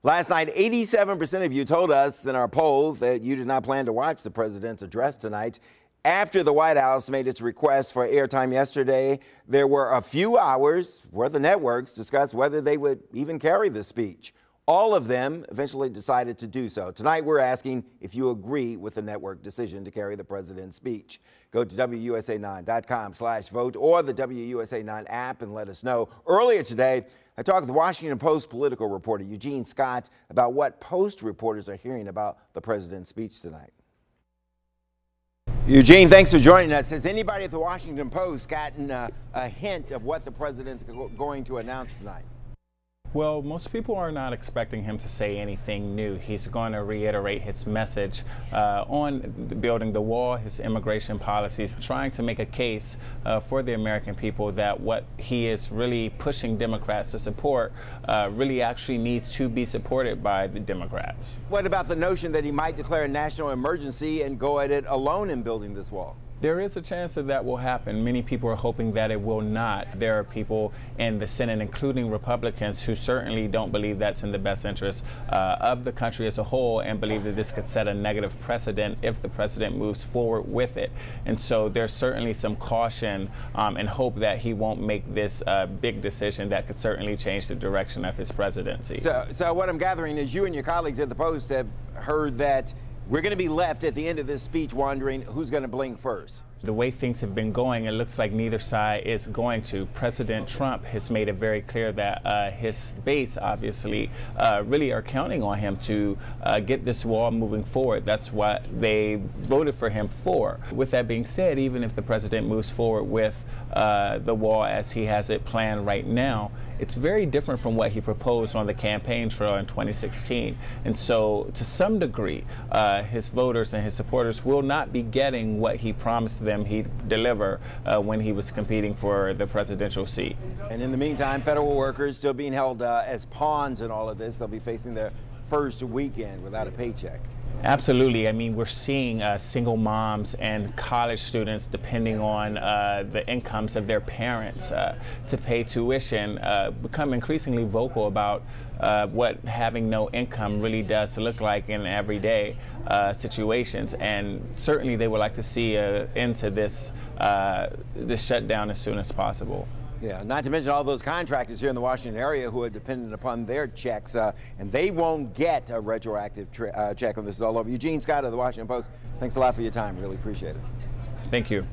Last night, 87% of you told us in our polls that you did not plan to watch the president's address tonight. After the White House made its request for airtime yesterday, there were a few hours where the networks discussed whether they would even carry the speech. All of them eventually decided to do so. Tonight, we're asking if you agree with the network decision to carry the president's speech. Go to WUSA9.com/vote or the WUSA9 app and let us know. Earlier today, I talked with the Washington Post political reporter Eugene Scott about what Post reporters are hearing about the president's speech tonight. Eugene, thanks for joining us. Has anybody at the Washington Post gotten a hint of what the president's going to announce tonight? Well, most people are not expecting him to say anything new. He's going to reiterate his message on building the wall, his immigration policies, trying to make a case for the American people that what he is really pushing Democrats to support really actually needs to be supported by the Democrats. What about the notion that he might declare a national emergency and go at it alone in building this wall? There is a chance that that will happen. Many people are hoping that it will not. There are people in the Senate, including Republicans, who certainly don't believe that's in the best interest of the country as a whole and believe that this could set a negative precedent if the president moves forward with it. And so there's certainly some caution and hope that he won't make this big decision that could certainly change the direction of his presidency. So what I'm gathering is you and your colleagues at the Post have heard that we're going to be left at the end of this speech wondering who's going to blink first. The way things have been going, it looks like neither side is going to. President Trump has made it very clear that his base, obviously, really are counting on him to get this wall moving forward. That's what they voted for him for. With that being said, even if the president moves forward with the wall as he has it planned right now, it's very different from what he proposed on the campaign trail in 2016. And so, to some degree, his voters and his supporters will not be getting what he promised them he'd deliver when he was competing for the presidential seat. And in the meantime, federal workers still being held as pawns in all of this. They'll be facing their first weekend without a paycheck. Absolutely. I mean, we're seeing single moms and college students, depending on the incomes of their parents to pay tuition, become increasingly vocal about what having no income really does look like in everyday situations. And certainly they would like to see an end to this shutdown as soon as possible. Yeah, not to mention all those contractors here in the Washington area who are dependent upon their checks, and they won't get a retroactive check when this is all over. Eugene Scott of the Washington Post, thanks a lot for your time. Really appreciate it. Thank you.